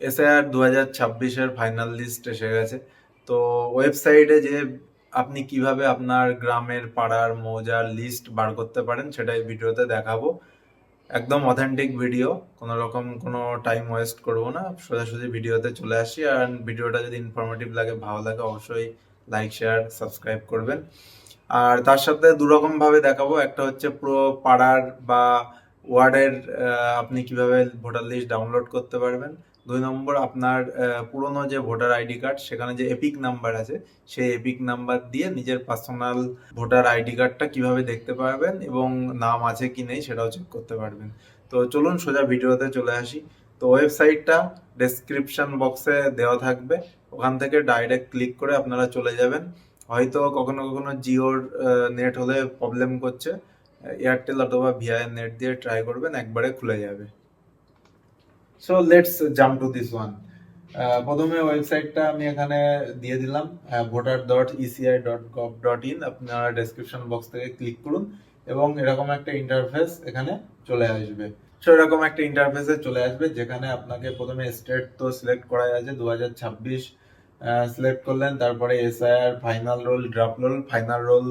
SIR 2026-এর final list এসে গেছে। তো ওয়েবসাইটে যে আপনি কিভাবে আপনার গ্রামের, পাড়ার, মৌজার লিস্ট বার করতে পারেন সেটা এই ভিডিওতে দেখাবো। একদম অথেন্টিক ভিডিও, কোনো রকম কোনো টাইম ওয়েস্ট করবো না, সোজাসুজি ভিডিওতে চলে আসি। আর ভিডিওটা যদি ইনফরমেটিভ লাগে, ভালো লাগে, অবশ্যই লাইক, শেয়ার, সাবস্ক্রাইব করবেন। আর তার সাথে দুরকম ভাবে দেখাবো, একটা হচ্ছে পুরো পাড়ার বা ওয়ার্ডের আপনি কিভাবে ভোটার লিস্ট ডাউনলোড করতে পারবেন। 2 নম্বর, আপনার পুরনো যে ভোটার আইডি কার্ড, সেখানে যে এপিক নাম্বার আছে, সেই এপিক নাম্বার দিয়ে নিজের পার্সোনাল ভোটার আইডি কার্ডটা কিভাবে দেখতে পারবেন এবং নাম আছে কি নেই সেটাও চেক করতে পারবেন। তো চলুন সোজা ভিডিওতে চলে আসি। তো ওয়েবসাইটটা ডেসক্রিপশন বক্সে দেওয়া থাকবে, ওখান থেকে ডাইরেক্ট ক্লিক করে আপনারা চলে যাবেন। হয়তো কখনো কখনো জিওর নেট হলে প্রবলেম করছে, এয়ারটেল অথবা ভিআই নেট দিয়ে ট্রাই করবেন, একবারে খুলে যাবে। So let's jump to this one. প্রথমে ওয়েবসাইটটা আমি এখানে দিয়ে দিলাম, voter.eci.gov.in। আপনারা ডেসক্রিপশন বক্স থেকে ক্লিক করুন এবং এরকম একটা ইন্টারফেস এখানে চলে আসবে। সো এরকম একটা ইন্টারফেসে চলে আসবে, যেখানে আপনাকে প্রথমে স্টেট তো সিলেক্ট করা আছে 2026 সিলেক্ট করলেন, তারপরে SIR final role, draft roll, final role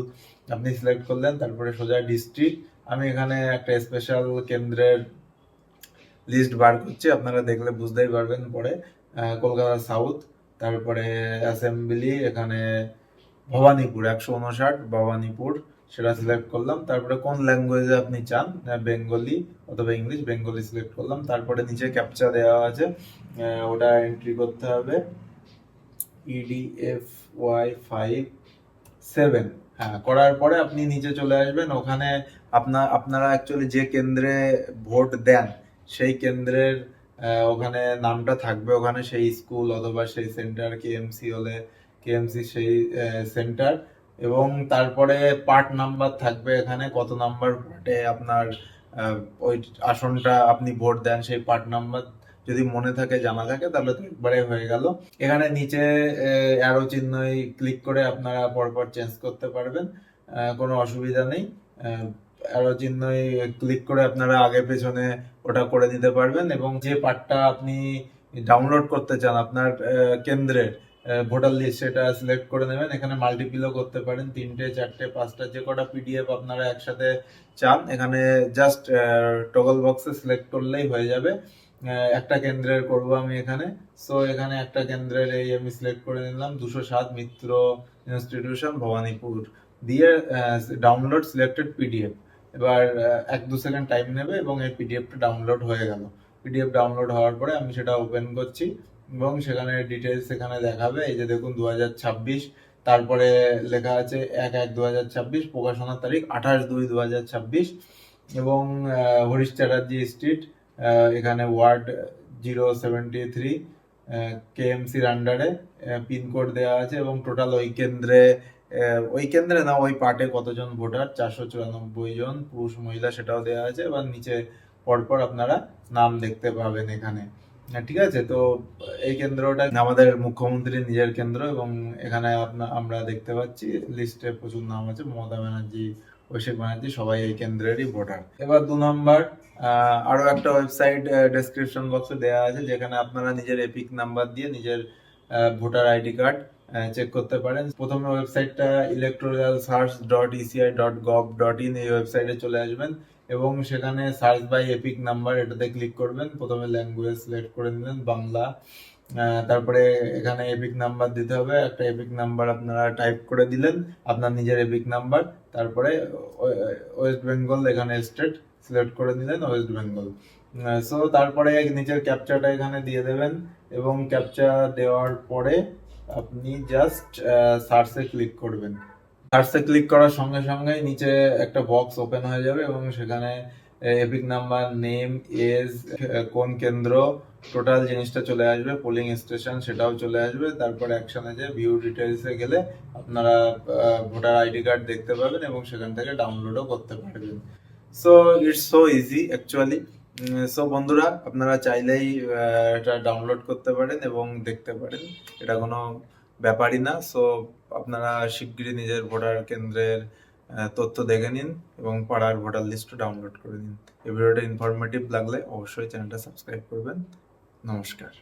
আপনি সিলেক্ট করলেন, তারপরে সোজা ডিস্ট্রিক্ট। আমি এখানে একটা স্পেশাল কেন্দ্রের লিস্ট বার করছি, আপনারা দেখলে বুঝতেই পারবেন পরে। কলকাতা সাউথ, তারপরে অ্যাসেম্বলি এখানে ভবানীপুর 159 ভবানীপুর, সেটা সিলেক্ট করলাম। তারপরে কোন ল্যাঙ্গুয়েজে আপনি চান, বেঙ্গলি অথবা ইংলিশ, বেঙ্গলি সিলেক্ট করলাম। তারপরে নিচে ক্যাপচা দেওয়া আছে, ওটা এন্ট্রি করতে হবে, EDFY57। হ্যাঁ, করার পরে আপনি নিচে চলে আসবেন। ওখানে আপনারা অ্যাকচুয়ালি যে কেন্দ্রে ভোট দেন সেই কেন্দ্রের ওখানে নামটা থাকবে, ওখানে সেই স্কুল অথবা সেই সেন্টার, কেএমসি হলে কেএমসি সেই সেন্টার, এবং তারপরে পার্ট নাম্বার থাকবে এখানে, কত নাম্বার পার্টে আপনার ওই আসনটা আপনি ভোট দেন, সেই পার্ট নাম্বার যদি মনে থাকে, জানা থাকে, তাহলে তো একবারে হয়ে গেল। এখানে নিচে অ্যারো চিহ্নই ক্লিক করে আপনারা পরপর চেঞ্জ করতে পারবেন, কোনো অসুবিধা নেই। অ্যারো চিহ্নই ক্লিক করে আপনারা আগে পেছনে ওটা করে দিতে পারবেন, এবং যে পার্টটা আপনি ডাউনলোড করতে চান আপনার কেন্দ্রের ভোটার লিস্ট, সেটা সিলেক্ট করে নেবেন। এখানে মাল্টিপিলও করতে পারেন, 3টে 4টে 5টা, যে কটা পিডিএফ আপনারা একসাথে চান, এখানে জাস্ট টগল বক্সে সিলেক্ট করলেই হয়ে যাবে। একটা কেন্দ্রের করব আমি এখানে। সো এখানে একটা কেন্দ্রের এই আমি সিলেক্ট করে নিলাম, 207 মিত্র ইনস্টিটিউশন ভবানীপুর দিয়ে ডাউনলোড সিলেক্টেড পিডিএফ। এবার 1-2 সেকেন্ড টাইম নেবে এবং এই পিডিএফটা ডাউনলোড হয়ে গেল। পিডিএফ ডাউনলোড হওয়ার পরে আমি সেটা ওপেন করছি এবং সেখানে ডিটেলস এখানে দেখাবে। এই যে দেখুন 2026, তারপরে লেখা আছে 1/1/2026, প্রকাশনার তারিখ 28/2/2026, এবং হরিশ চ্যাটার্জি স্ট্রিট, এখানে ওয়ার্ড 073, কেএমসির আন্ডারে পিনকোড দেওয়া আছে, এবং টোটাল ওই কেন্দ্রে না ওই পার্টে কতজন ভোটার, 494 জন, পুরুষ মহিলা, সেটাও দেওয়া আছে। এবার নিচে পরপর আপনারা নাম দেখতে পাবেন এখানে। ঠিক আছে, তো এই কেন্দ্রটা আমাদের মুখ্যমন্ত্রীর নিজের কেন্দ্র, এবং এখানে আমরা দেখতে পাচ্ছি লিস্টে প্রচুর নাম আছে, মমতা ব্যানার্জি, অভিষেক ব্যানার্জি, সবাই এই কেন্দ্রেরই ভোটার। এবার 2 নম্বর, আরো একটা ওয়েবসাইট ডেসক্রিপশন বক্সে দেওয়া আছে, যেখানে আপনারা নিজের এপিক নাম্বার দিয়ে নিজের ভোটার আইডি কার্ড চেক করতে পারেন। প্রথমে ওয়েবসাইটটা electoralsearch.eci.gov.in, এই ওয়েবসাইটে চলে আসবেন এবং সেখানে সার্চ বাই এপিক নাম্বার, এটাতে ক্লিক করবেন। প্রথমে ল্যাঙ্গুয়েজ সিলেক্ট করে নিলেন, বাংলা। তারপরে এখানে এপিক নাম্বার দিতে হবে, একটা এপিক নাম্বার আপনারা টাইপ করে দিলেন, আপনার নিজের এপিক নাম্বার। তারপরে ওয়েস্ট বেঙ্গল, এখানে স্টেট সিলেক্ট করে নিলেন, ওয়েস্ট বেঙ্গল। সো তারপরে নিচের ক্যাপচাটা এখানে দিয়ে দেবেন, এবং ক্যাপচা দেওয়ার পরে আপনি জাস্ট সার্চে ক্লিক করবেন। সার্চে ক্লিক করার সঙ্গে সঙ্গে নিচে একটা বক্স ওপেন হয়ে যাবে, এবং সেখানে এপিক নাম্বার, নেম, এজ, কোন কেন্দ্র, টোটাল জিনিসটা চলে আসবে, পোলিং স্টেশন সেটাও চলে আসবে। তারপর অ্যাকশনে যে ভিউ ডিটেলসে গেলে আপনারা ভোটার আইডি কার্ড দেখতে পাবেন এবং সেখান থেকে ডাউনলোডও করতে পারবেন। So it's so easy actually. So বন্ধুরা, আপনারা চাইলেই এটা ডাউনলোড করতে পারেন এবং দেখতে পারেন, এটা কোনো ব্যাপারই না। সো আপনারা শিগগিরই নিজের ভোটার কেন্দ্রের তথ্য দেখে নিন এবং পাড়ার ভোটার লিস্টও ডাউনলোড করে নিন। এই ভিডিওটা ইনফরমেটিভ লাগলে অবশ্যই চ্যানেলটা সাবস্ক্রাইব করবেন। নমস্কার।